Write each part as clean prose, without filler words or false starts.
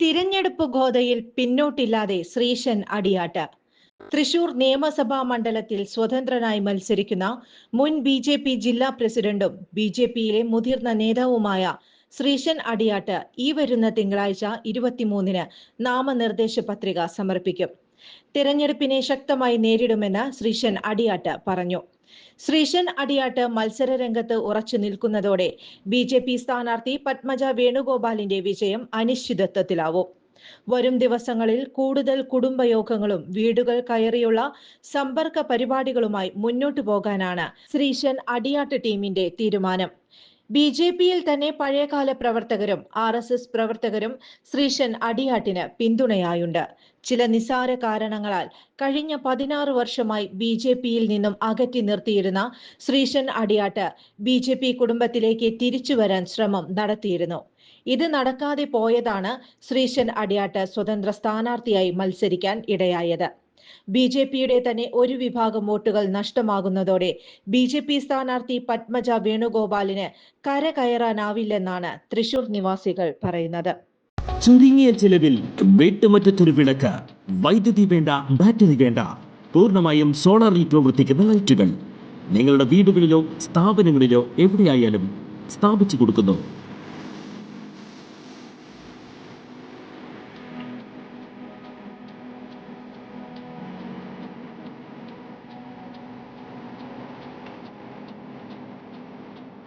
തിരഞ്ഞെടുപ്പ് ഗോതയിൽ പിന്നോട്ടില്ലാതെ ശ്രീശൻ അടിയാട്ട്. തൃശൂർ നിയമസഭാ മണ്ഡലത്തിൽ സ്വതന്ത്രനായി മത്സരിക്കുന്ന മുൻ BJP ജില്ലാ പ്രസിഡന്റും BJPയിലെ മുതിർന്ന നേതാവുമായ ശ്രീശൻ അടിയാട്ട് ഈ വരുന്ന തിങ്കളാഴ്ച 23-ന് നാമനിർദ്ദേശ പത്രിക സമർപ്പിക്കും. തിരഞ്ഞെടുപ്പിനെ ശക്തമായി നേരിടുമെന്ന് ശ്രീശൻ അടിയാട്ട് പറഞ്ഞു. ശ്രീശൻ അടിയാട്ട് മത്സര രംഗത്ത് ഉറച്ചു നിൽക്കുന്നതോടെ BJP സ്ഥാനാർത്ഥി പത്മജ വേണുഗോപാലിന്റെ വിജയം അനിശ്ചിതത്വത്തിലാവും. വരും ദിവസങ്ങളിൽ കൂടുതൽ കുടുംബയോഗങ്ങളും വീടുകൾ കയറിയുള്ള സമ്പർക്ക പരിപാടികളുമായി മുന്നോട്ടു പോകാനാണ് ശ്രീശൻ അടിയാട്ട് ടീമിന്റെ തീരുമാനം. BJPയിൽ തന്നെ പഴയകാല പ്രവർത്തകരും RSS പ്രവർത്തകരും ശ്രീശൻ അടിയാട്ടിന് പിന്തുണയായുണ്ട്. ചില നിസ്സാര കാരണങ്ങളാൽ കഴിഞ്ഞ 16 വർഷമായി BJPയിൽ നിന്നും അകറ്റി നിർത്തിയിരുന്ന ശ്രീശൻ അടിയാട്ട് BJP കുടുംബത്തിലേക്ക് തിരിച്ചു വരാൻ ശ്രമം നടത്തിയിരുന്നു. ഇത് നടക്കാതെ പോയതാണ് ശ്രീശൻ അടിയാട്ട് സ്വതന്ത്ര സ്ഥാനാർത്ഥിയായി മത്സരിക്കാൻ ഇടയായത്. BJPയുടെ തന്നെ ഒരു വിഭാഗം വോട്ടുകൾ നഷ്ടമാകുന്നതോടെ BJP സ്ഥാനാർത്ഥി പത്മജ വേണുഗോപാലിന് കരകയറാനാവില്ലെന്നാണ് തൃശൂർ നിവാസികൾ പറയുന്നത്. ചുരുങ്ങിയ ചിലവിൽ വീട്ടുമുറ്റത്തൊരു വിളക്ക്, വൈദ്യുതി വേണ്ട, ബാറ്ററി വേണ്ട, പൂർണ്ണമായും സോളാറിൽ പ്രവർത്തിക്കുന്ന ലൈറ്റുകൾ നിങ്ങളുടെ വീടുകളിലോ സ്ഥാപനങ്ങളിലോ എവിടെയായാലും സ്ഥാപിച്ചു കൊടുക്കുന്നു.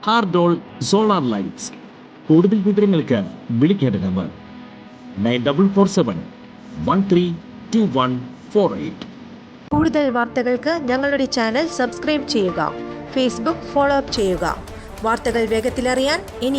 ഹാർഡോൾ സോളാർ ലൈറ്റ്സ്. കൂടുതൽ വിവരങ്ങൾക്ക് വിളിക്കേണ്ട നമ്പർ 9447132148. കൂടുതൽ വാർത്തകൾക്ക് ഞങ്ങളുടെ ചാനൽ സബ്സ്ക്രൈബ് ചെയ്യുക. ഫേസ്ബുക്ക് ഫോളോ അപ്പ് ചെയ്യുക. വാർത്തകൾ വേഗത്തിലറിയാൻ ഇനി